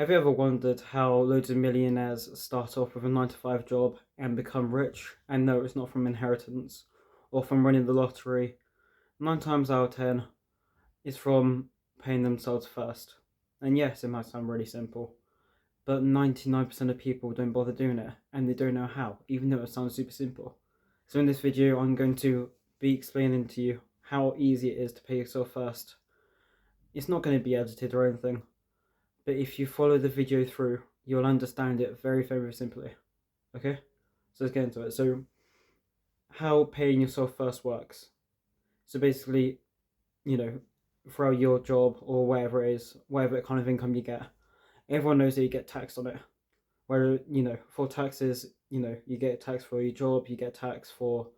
Have you ever wondered how loads of millionaires start off with a 9 to 5 job and become rich? And no, it's not from inheritance or from winning the lottery. 9 times out of 10, it's from paying themselves first. And yes, it might sound really simple, but 99% of people don't bother doing it and they don't know how, even though it sounds super simple. So in this video, I'm going to be explaining to you how easy it is to pay yourself first. It's not going to be edited or anything, but if you follow the video through, you'll understand it very, very simply. Okay? So let's get into it. So, how paying yourself first works. So basically, throughout your job or whatever it is, whatever kind of income you get, everyone knows that you get taxed on it. Where, for taxes, you get taxed for your job, you get taxed for,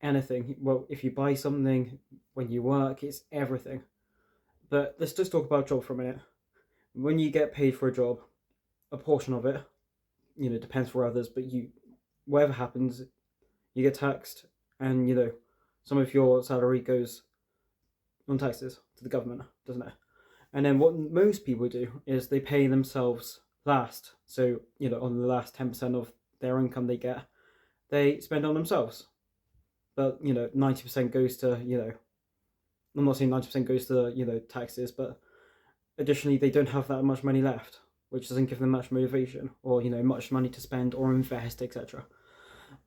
anything. Well, if you buy something, when you work, it's everything. But let's just talk about job for a minute. When you get paid for a job, a portion of it, depends for others, but whatever happens, you get taxed, and some of your salary goes on taxes to the government, doesn't it? And then what most people do is they pay themselves last. So on the last 10% of their income they get, they spend on themselves. But 90% goes to I'm not saying 90% goes to taxes, but additionally they don't have that much money left, which doesn't give them much motivation or much money to spend or invest, etc.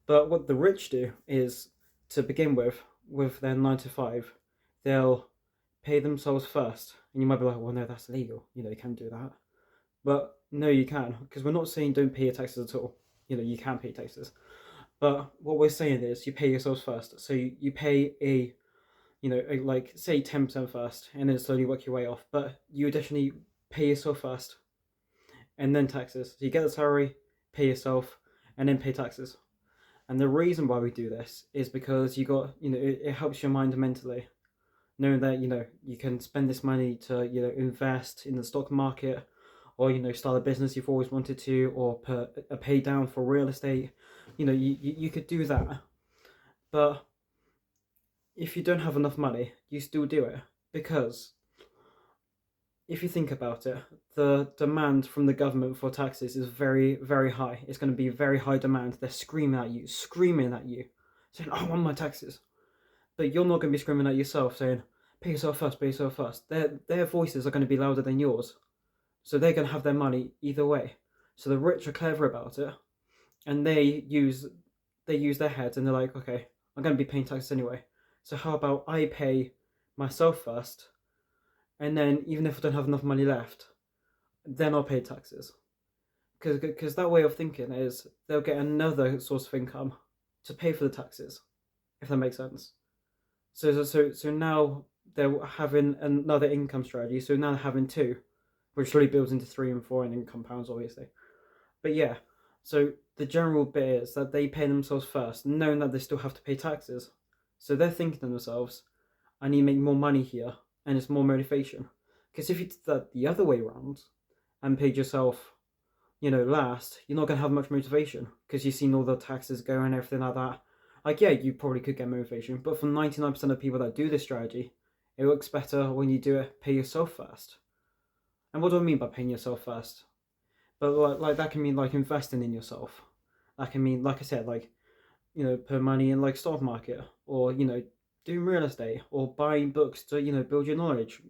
But what the rich do is, to begin with their 9 to 5, they'll pay themselves first. And you might be like, well, no, that's illegal. You can't do that. But no, you can, because we're not saying don't pay your taxes at all. You can pay taxes. But what we're saying is you pay yourselves first. So you pay like say 10% first, and then slowly work your way off. But you additionally pay yourself first, and then taxes. So you get the salary, pay yourself, and then pay taxes. And the reason why we do this is because it helps your mind mentally, knowing that you can spend this money to invest in the stock market, or start a business you've always wanted to, or put a pay down for real estate. You could do that. But if you don't have enough money, you still do it, because if you think about it, the demand from the government for taxes is very, very high. It's going to be very high demand. They're screaming at you, saying, "I want my taxes." But you're not going to be screaming at yourself, saying, "Pay yourself first, pay yourself first." Their voices are going to be louder than yours. So they're going to have their money either way. So the rich are clever about it, and they use their heads, and they're like, okay, I'm going to be paying taxes anyway. So how about I pay myself first, and then even if I don't have enough money left, then I'll pay taxes. Because that way of thinking is they'll get another source of income to pay for the taxes, if that makes sense. So now they're having another income strategy. So now they're having two, which slowly builds into 3 and 4 and then compounds, obviously. But yeah, so the general bit is that they pay themselves first, knowing that they still have to pay taxes. So they're thinking to themselves, I need to make more money here, and it's more motivation. Because if you did that the other way around and paid yourself, last, you're not going to have much motivation, because you've seen all the taxes go and everything like that. Like, yeah, you probably could get motivation, but for 99% of people that do this strategy, it works better when you do it, pay yourself first. And what do I mean by paying yourself first? But like that can mean like investing in yourself. That can mean, like I said, like put money in like stock market, or doing real estate, or buying books to build your knowledge.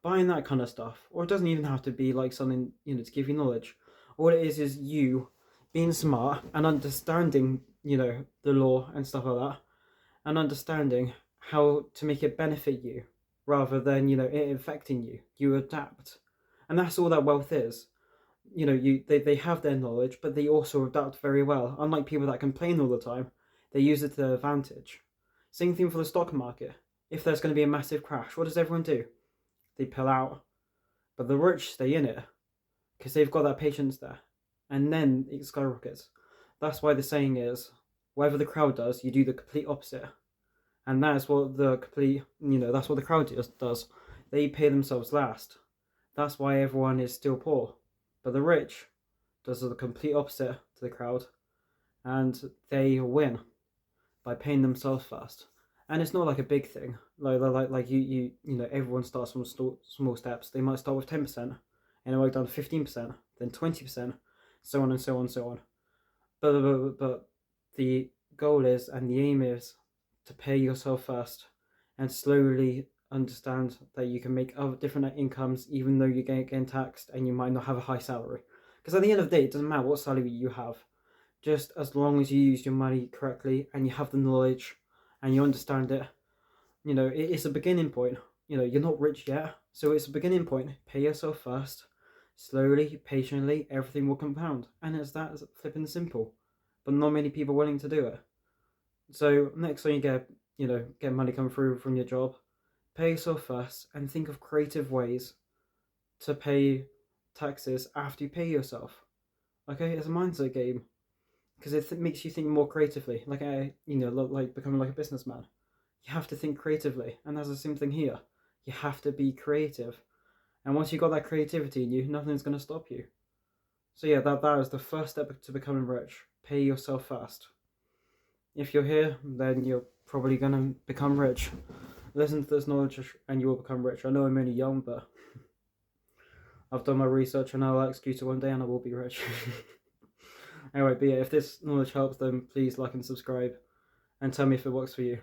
Buying that kind of stuff. Or it doesn't even have to be like something to give you knowledge. All it is you being smart and understanding the law and stuff like that, and understanding how to make it benefit you rather than it affecting you. You adapt, and that's all that wealth is. They have their knowledge, but they also adapt very well. Unlike people that complain all the time, they use it to their advantage. Same thing for the stock market. If there's going to be a massive crash, what does everyone do? They pull out. But the rich stay in it, because they've got that patience there. And then it skyrockets. That's why the saying is, whatever the crowd does, you do the complete opposite. And that's what that's what the crowd does. They pay themselves last. That's why everyone is still poor. But the rich does the complete opposite to the crowd, and they win by paying themselves first. And it's not like a big thing. Like everyone starts from small steps. They might start with 10%, and it worked down to 15%, then 20%, so on and so on and so on. But the goal is, and the aim is, to pay yourself first and slowly understand that you can make other different incomes even though you're getting taxed and you might not have a high salary. Because at the end of the day, it doesn't matter what salary you have, just as long as you use your money correctly and you have the knowledge and you understand it. It's a beginning point. You're not rich yet, so it's a beginning point. Pay yourself first. Slowly, patiently, everything will compound. And it's that flipping simple. But not many people are willing to do it. So next time you get money come through from your job, pay yourself first and think of creative ways to pay taxes after you pay yourself. Okay, it's a mindset game because it makes you think more creatively. Like becoming like a businessman. You have to think creatively, and that's the same thing here. You have to be creative, and once you got that creativity in you, nothing's going to stop you. So yeah, that is the first step to becoming rich. Pay yourself first. If you're here, then you're probably going to become rich. Listen to this knowledge and you will become rich. I know I'm only young, but I've done my research and I'll execute it one day and I will be rich. Anyway, but yeah, if this knowledge helps, then please like and subscribe and tell me if it works for you.